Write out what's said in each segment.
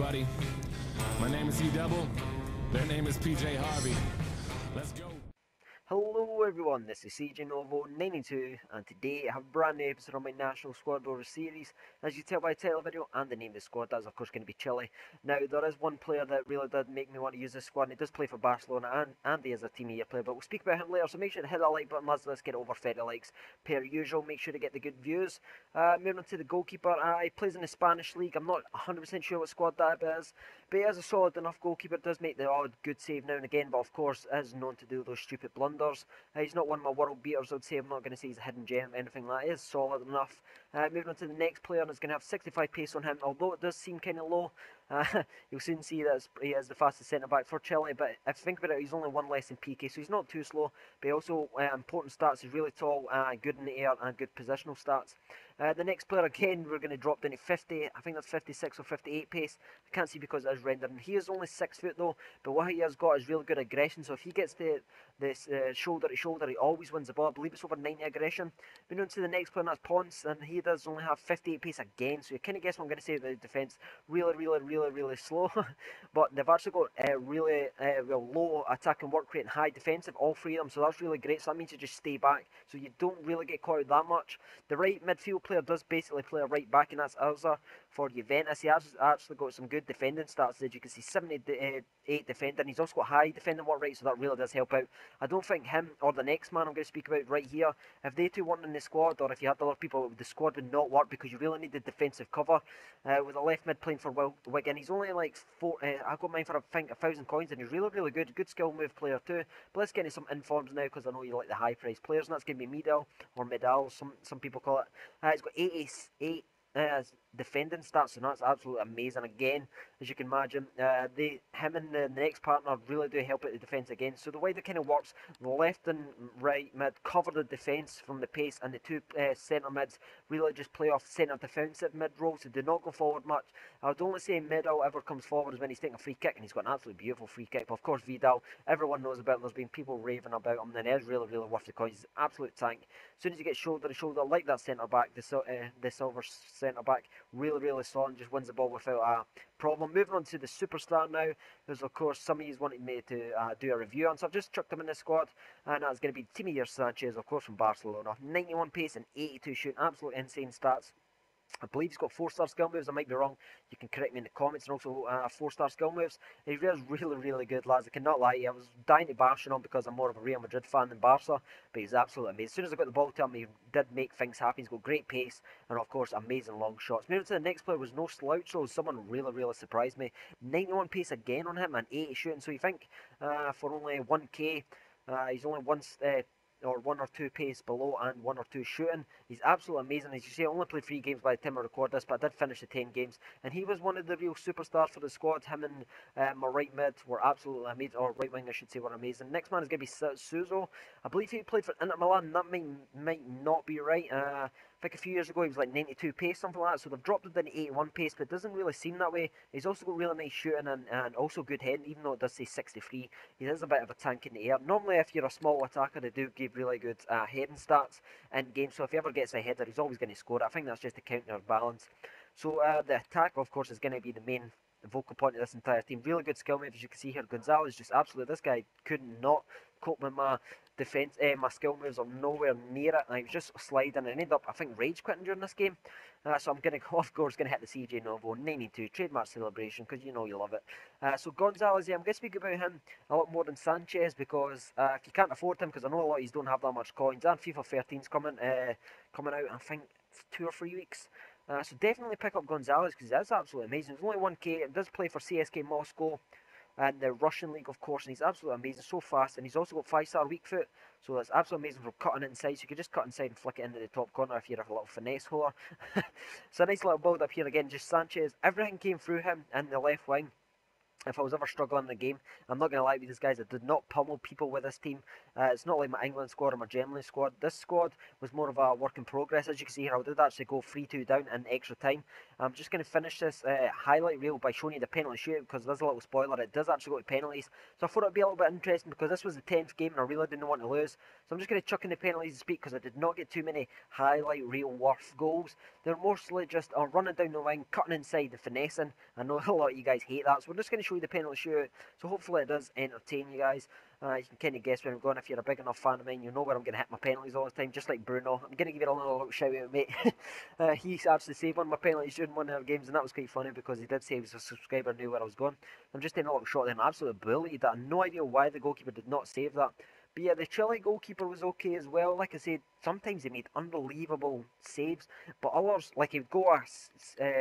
everybody. My name is E-Double. Their name is PJ Harvey. Let's go. Hello everyone, this is CJ Novo 92 and today I have a brand new episode of my National Squad Builder series. As you can tell by the title of the video and the name of the squad, that is of course going to be Chile. Now there is one player that really did make me want to use this squad, and he does play for Barcelona and he is a Team of the Year player, but we'll speak about him later, so make sure to hit that like button. Let's get over 30 likes per usual. Make sure to get the good views. Moving on to the goalkeeper, he plays in the Spanish league. I'm not 100% sure what squad that is, but he is a solid enough goalkeeper. Does make the odd good save now and again, but of course is known to do those stupid blunders. He's not one of my world beaters, I'd say. I'm not going to say he's a hidden gem, anything like that. He is solid enough. Moving on to the next player, and it's going to have 65 pace on him, although it does seem kind of low. You'll soon see that he is the fastest centre-back for Chile, but if you think about it, he's only one less than PK, so he's not too slow, but he also, important stats, he's really tall, good in the air, and good positional stats. The next player, again, we're going to drop down to 50, I think that's 56 or 58 pace, I can't see because it is rendering. He is only 6 foot though, but what he has got is really good aggression, so if he gets this shoulder to shoulder, he always wins the ball. I believe it's over 90 aggression. Moving on to the next player, and that's Ponce, and he does only have 58 pace again, so you kind of guess what I'm going to say about the defence. Really slow, but they've actually got really low attacking work rate and high defensive, all three of them, so that's really great. So that means you just stay back, so you don't really get caught out that much. The right midfield player does basically play a right back, and that's Elza for Juventus. He has actually got some good defending stats, as you can see, 78 defending. He's also got high defending work rate, so that really does help out. I don't think him or the next man I'm going to speak about right here, if they two weren't in the squad, or if you had other people, the squad would not work, because you really need the defensive cover. With a left mid playing for Wigan, he's only like I got mine for I think 1,000 coins, and he's really good skill move player too. But let's get into some informs now, because I know you like the high price players, and that's going to be Vidal or Medal, some people call it. He's got 88 defending stats, and that's absolutely amazing. Again, as you can imagine, him and the next partner really do help out the defence again. So the way that kind of works, the left and right mid cover the defence from the pace, and the two centre mids really just play off centre defensive mid role, so do not go forward much. I would only say Medal ever comes forward is when he's taking a free kick, and he's got an absolutely beautiful free kick. But of course Vidal, everyone knows about him, there's been people raving about him, and he is really worth the coins. He's an absolute tank. As soon as you get shoulder to shoulder, like that centre back, the silver centre back, really solid, just wins the ball without a problem. Moving on to the superstar now, there's of course some of you wanted me to do a review on, so I've just chucked him in the squad, and that's going to be Team of the Year Sanchez, of course, from Barcelona. 91 pace and 82 shooting, absolute insane stats. I believe he's got 4-star skill moves. I might be wrong. You can correct me in the comments. And also 4-star skill moves. He is really good, lads. I cannot lie. I was dying to bash on him because I'm more of a Real Madrid fan than Barca. But he's absolutely amazing. As soon as I got the ball to him, he did make things happen. He's got great pace and of course amazing long shots. Moving to the next player was no slouch, so someone really surprised me. 91 pace again on him and 80 shooting. So you think for only 1k, he's only one or two pace below and 1 or 2 shooting. He's absolutely amazing. As you see, I only played 3 games by the time I record this, but I did finish the 10 games, and he was one of the real superstars for the squad. Him and my right mid were absolutely amazing, or right wing I should say, were amazing. Next man is going to be Suso. I believe he played for Inter Milan. That might not be right. I think a few years ago he was like 92 pace, something like that, so they've dropped him down to 81 pace, but it doesn't really seem that way. He's also got really nice shooting and also good heading, even though it does say 63. He is a bit of a tank in the air. Normally if you're a small attacker, they do give really good heading stats in games, so if he ever gets a header, he's always going to score. I think that's just to counter balance. So the attack, of course, is going to be the main vocal point of this entire team. Really good skill moves, as you can see here. Gonzalez just absolutely, this guy could not cope with my defense, my skill moves are nowhere near it, and I was just sliding and ended up, I think, rage quitting during this game. So I'm going to, of course, going to hit the CJ Novo 92 trademark celebration, because you know you love it. So Gonzalez, yeah, I'm going to speak about him a lot more than Sanchez, because if you can't afford him, because I know a lot of you don't have that much coins, and FIFA 13's coming out, I think, 2 or 3 weeks. So definitely pick up Gonzalez, because that's absolutely amazing. It's only 1k, it does play for CSK Moscow and the Russian league, of course, and he's absolutely amazing, so fast, and he's also got 5-star weak foot, so that's absolutely amazing for cutting it inside. So you can just cut inside and flick it into the top corner if you're a little finesse holder. So a nice little build up here again, just Sanchez, everything came through him in the left wing. if I was ever struggling in the game. I'm not going to lie with these guys, I did not pummel people with this team. It's not like my England squad or my Germany squad. This squad was more of a work in progress. As you can see here, I did actually go 3-2 down in extra time. I'm just going to finish this highlight reel by showing you the penalty shootout, because there's a little spoiler, it does actually go to penalties. So I thought it'd be a little bit interesting because this was the 10th game and I really didn't want to lose. So I'm just going to chuck in the penalties to speak, because I did not get too many highlight reel worth goals. They're mostly just running down the wing, cutting inside, and finessing. I know a lot of you guys hate that, so we're just going to show you the penalty shootout. So hopefully it does entertain you guys. You can kind of guess where I'm going. If you're a big enough fan of mine, you know where I'm going to hit my penalties all the time, just like Bruno. I'm going to give you a little shout out, mate. He actually saved one of my penalties during one of our games, and that was quite funny because he did say he was a subscriber, knew where I was going. I'm just taking a little shot there, and absolutely bullied. I had no idea why the goalkeeper did not save that. But yeah, the Chile goalkeeper was okay as well. Like I said, sometimes he made unbelievable saves, but others, like he would go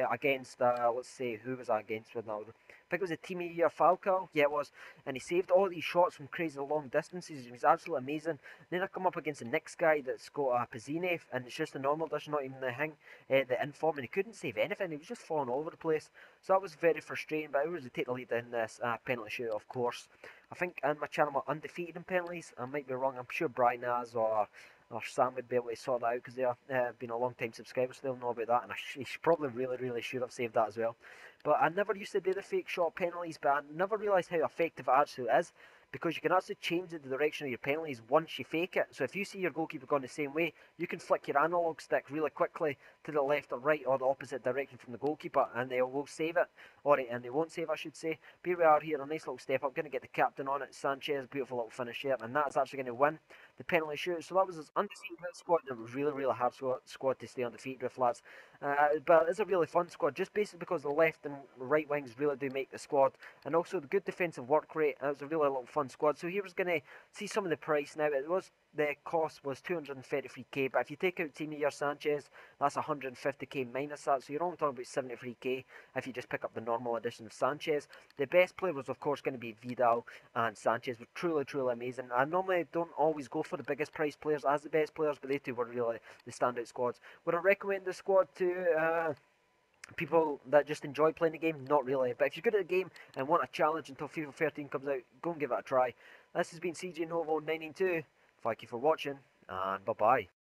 against, let's say, who was that against with now? I think it was a Team of the Year Falcao. Yeah, it was. And he saved all these shots from crazy long distances. It was absolutely amazing. Then I come up against the next guy that's got a Pazine, and it's just a normal dish, not even the hang, the inform, and he couldn't save anything. He was just falling all over the place. So that was very frustrating, but I was to take the lead in this penalty shootout, of course. I think in my channel I'm undefeated in penalties. I might be wrong. I'm sure Brian has, or Sam would be able to sort that out, because they've been a long time subscriber, so they'll know about that. And he probably really should have saved that as well. But I never used to do the fake shot penalties, but I never realised how effective it actually is, because you can actually change the direction of your penalties once you fake it. So if you see your goalkeeper going the same way, you can flick your analog stick really quickly to the left or right, or the opposite direction from the goalkeeper, and they will save it, and they won't save, I should say. But here we are here, a nice little step up, going to get the captain on it, Sanchez, beautiful little finish here, and that's actually going to win the penalty shootout. So that was his undefeated squad, and it was really hard squad to stay undefeated with, lads. But it's a really fun squad, just basically because the left and right wings really do make the squad, and also the good defensive work rate. It was a really little fun squad. So here was going to see some of the price now. The cost was 233k, but if you take out Team of the Year Sanchez, that's 150k minus that, so you're only talking about 73k if you just pick up the normal edition of Sanchez. The best player was of course going to be Vidal, and Sanchez were truly amazing. I normally don't always go for the biggest price players as the best players, but they two were really the standout squads. Would I recommend the squad to people that just enjoy playing the game? Not really, but if you're good at the game and want a challenge until FIFA 13 comes out, go and give it a try. This has been CJ Novo 992. Thank you for watching, and bye bye.